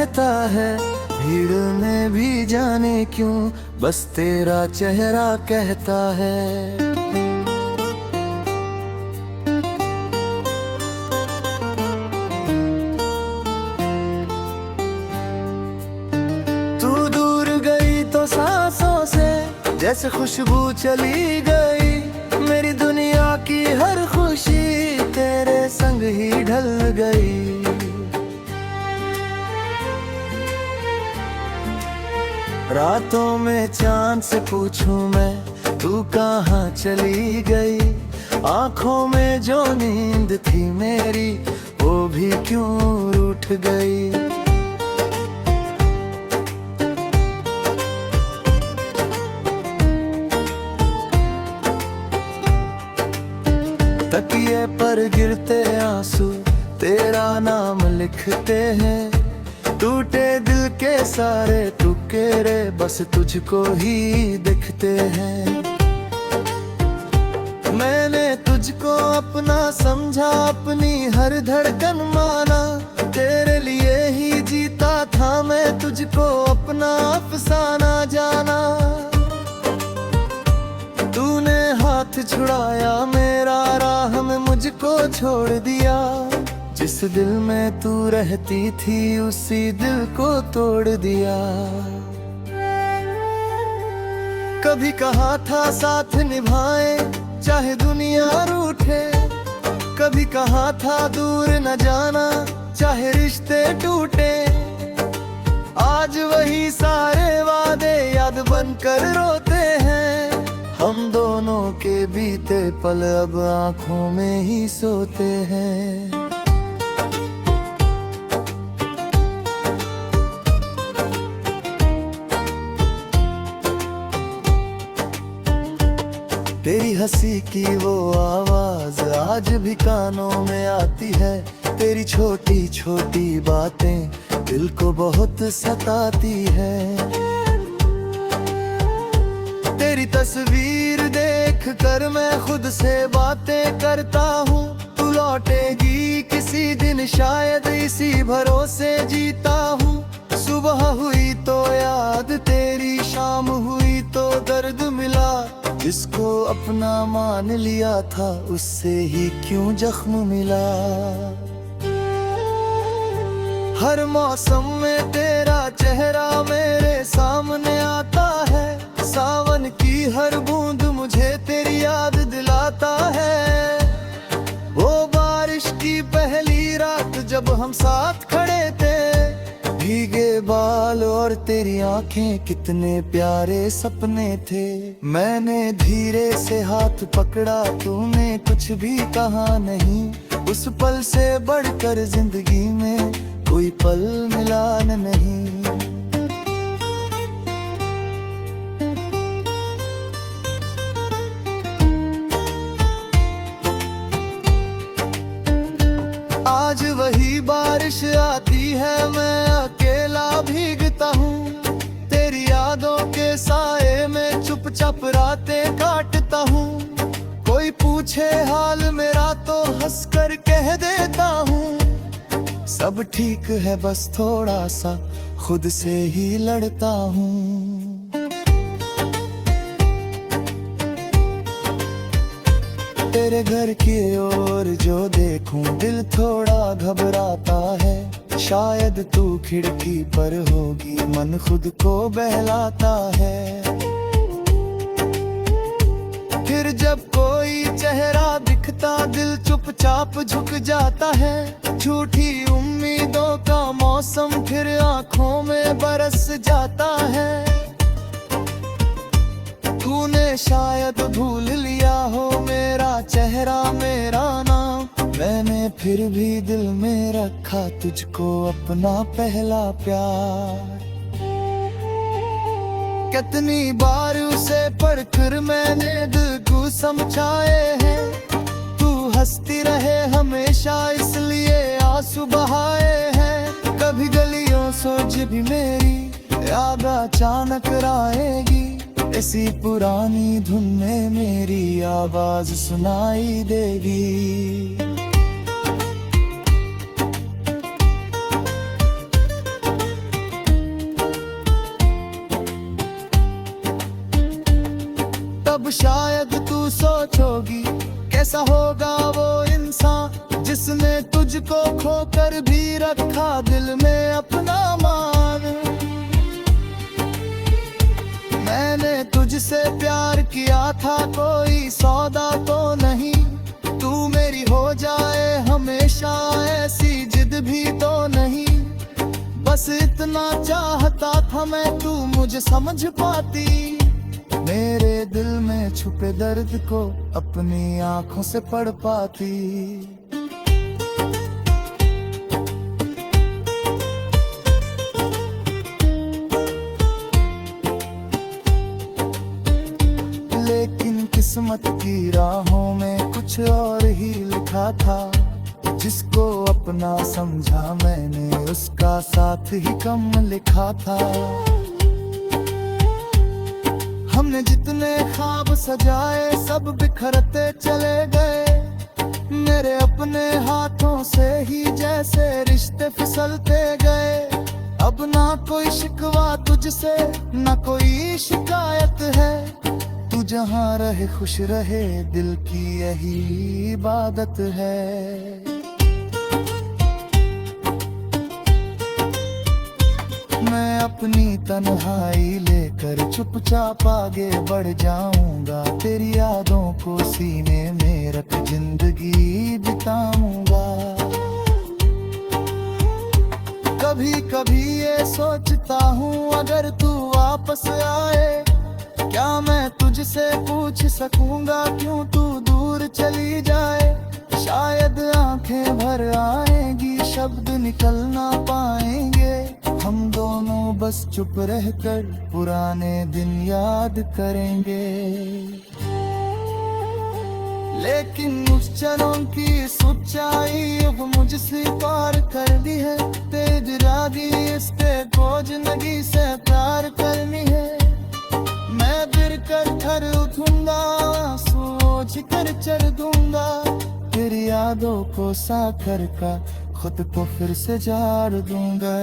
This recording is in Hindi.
रहता है, भीड़ में भी जाने क्यों बस तेरा चेहरा कहता है। तू दूर गई तो सांसों से जैसे खुशबू चली गई, मेरी दुनिया की हर खुशी तेरे संग ही ढल गई। रातों में चांद से पूछूं मैं तू कहाँ चली गई, आंखों में जो नींद थी मेरी वो भी क्यों रूठ गई। तकिए पर गिरते आंसू तेरा नाम लिखते हैं, टूटे दिल के सारे टुकड़े बस तुझको ही दिखते हैं। मैंने तुझको अपना समझा, अपनी हर धड़कन माना, तेरे लिए ही जीता था मैं, तुझको अपना अफसाना जाना। तूने हाथ छुड़ाया मेरा, राह में मुझको छोड़ दिया, जिस दिल में तू रहती थी उसी दिल को तोड़ दिया। कभी कहा था साथ निभाए चाहे दुनिया रूठे, कभी कहा था दूर न जाना चाहे रिश्ते टूटे। आज वही सारे वादे याद बनकर रोते हैं, हम दोनों के बीते पल अब आंखों में ही सोते हैं। तेरी हंसी की वो आवाज आज भी कानों में आती है, तेरी छोटी छोटी बातें दिल को बहुत सताती है। तेरी तस्वीर देख कर मैं खुद से बातें करता हूँ, तू लौटेगी किसी दिन शायद इसी भरोसे जीता हूँ। सुबह हुई तो याद तेरी, शाम हुई तो दर्द मिला, जिसको अपना मान लिया था उससे ही क्यों जख्म मिला। हर मौसम में तेरा चेहरा मेरे सामने आता है, सावन की हर बूंद मुझे तेरी याद दिलाता है। वो बारिश की पहली रात जब हम साथ खड़े थे, भीगे बाल और तेरी आंखें कितने प्यारे सपने थे। मैंने धीरे से हाथ पकड़ा, तूने कुछ भी कहा नहीं, उस पल से बढ़कर जिंदगी में कोई पल मिला नहीं। आज वही बारिश आती है, मैं अकेला भीगता हूँ, तेरी यादों के साए में चुपचाप रातें काटता हूँ। कोई पूछे हाल मेरा तो हंसकर कह देता हूँ, सब ठीक है बस थोड़ा सा खुद से ही लड़ता हूँ। तेरे घर की ओर जो देखूं दिल थोड़ा घबराता है, शायद तू खिड़की पर होगी मन खुद को बहलाता है। फिर जब कोई चेहरा दिखता दिल चुपचाप झुक जाता है, झूठी उम्मीदों का मौसम फिर आंखों में बरस जाता है। तूने शायद भूल लिया हो मेरा चेहरा मेरा नाम, मैंने फिर भी दिल में रखा तुझको अपना पहला प्यार। कितनी बार उसे पढ़कर मैंने दिल को समझाए हैं, तू हंसती रहे हमेशा इसलिए आंसू बहाए हैं। कभी गलियों सोच भी मेरी याद अचानक आएगी, ऐसी पुरानी धुन में मेरी आवाज सुनाई देगी। शायद तू सोचोगी कैसा होगा वो इंसान जिसने तुझको खोकर भी रखा दिल में अपना मान। मैंने तुझसे प्यार किया था, कोई सौदा तो नहीं, तू मेरी हो जाए हमेशा ऐसी जिद भी तो नहीं। बस इतना चाहता था मैं, तू मुझे समझ पाती, मेरे दिल में छुपे दर्द को अपनी आंखों से पढ़ पाती। लेकिन किस्मत की राहों में कुछ और ही लिखा था, जिसको अपना समझा मैंने उसका साथ ही कम लिखा था। हमने जितने ख्वाब सजाए सब बिखरते चले गए, मेरे अपने हाथों से ही जैसे रिश्ते फिसलते गए। अब ना कोई शिकवा तुझसे ना कोई शिकायत है, तू जहाँ रहे खुश रहे दिल की यही इबादत है। मैं अपनी तन्हाई लेकर चुपचाप आगे बढ़ जाऊंगा, तेरी यादों को सीने में रख जिंदगी बिताऊंगा। कभी कभी ये सोचता हूँ अगर तू वापस आए, क्या मैं तुझसे पूछ सकूंगा क्यों तू दूर चली जाए। शायद आंखें भर आएंगी, शब्द निकल ना पाएंगे, हम दोनों बस चुप रहकर पुराने दिन याद करेंगे। लेकिन उस क्षणों की सच्चाई अब मुझसे पार कर दी है, तेज रागी इस पे बोझ नगी से प्यार करनी है। मैं गिर कर घर उठूंगा, सोच कर चढ़ दूंगा, तेरी यादों को साकर का खुद को फिर से जार दूंगा।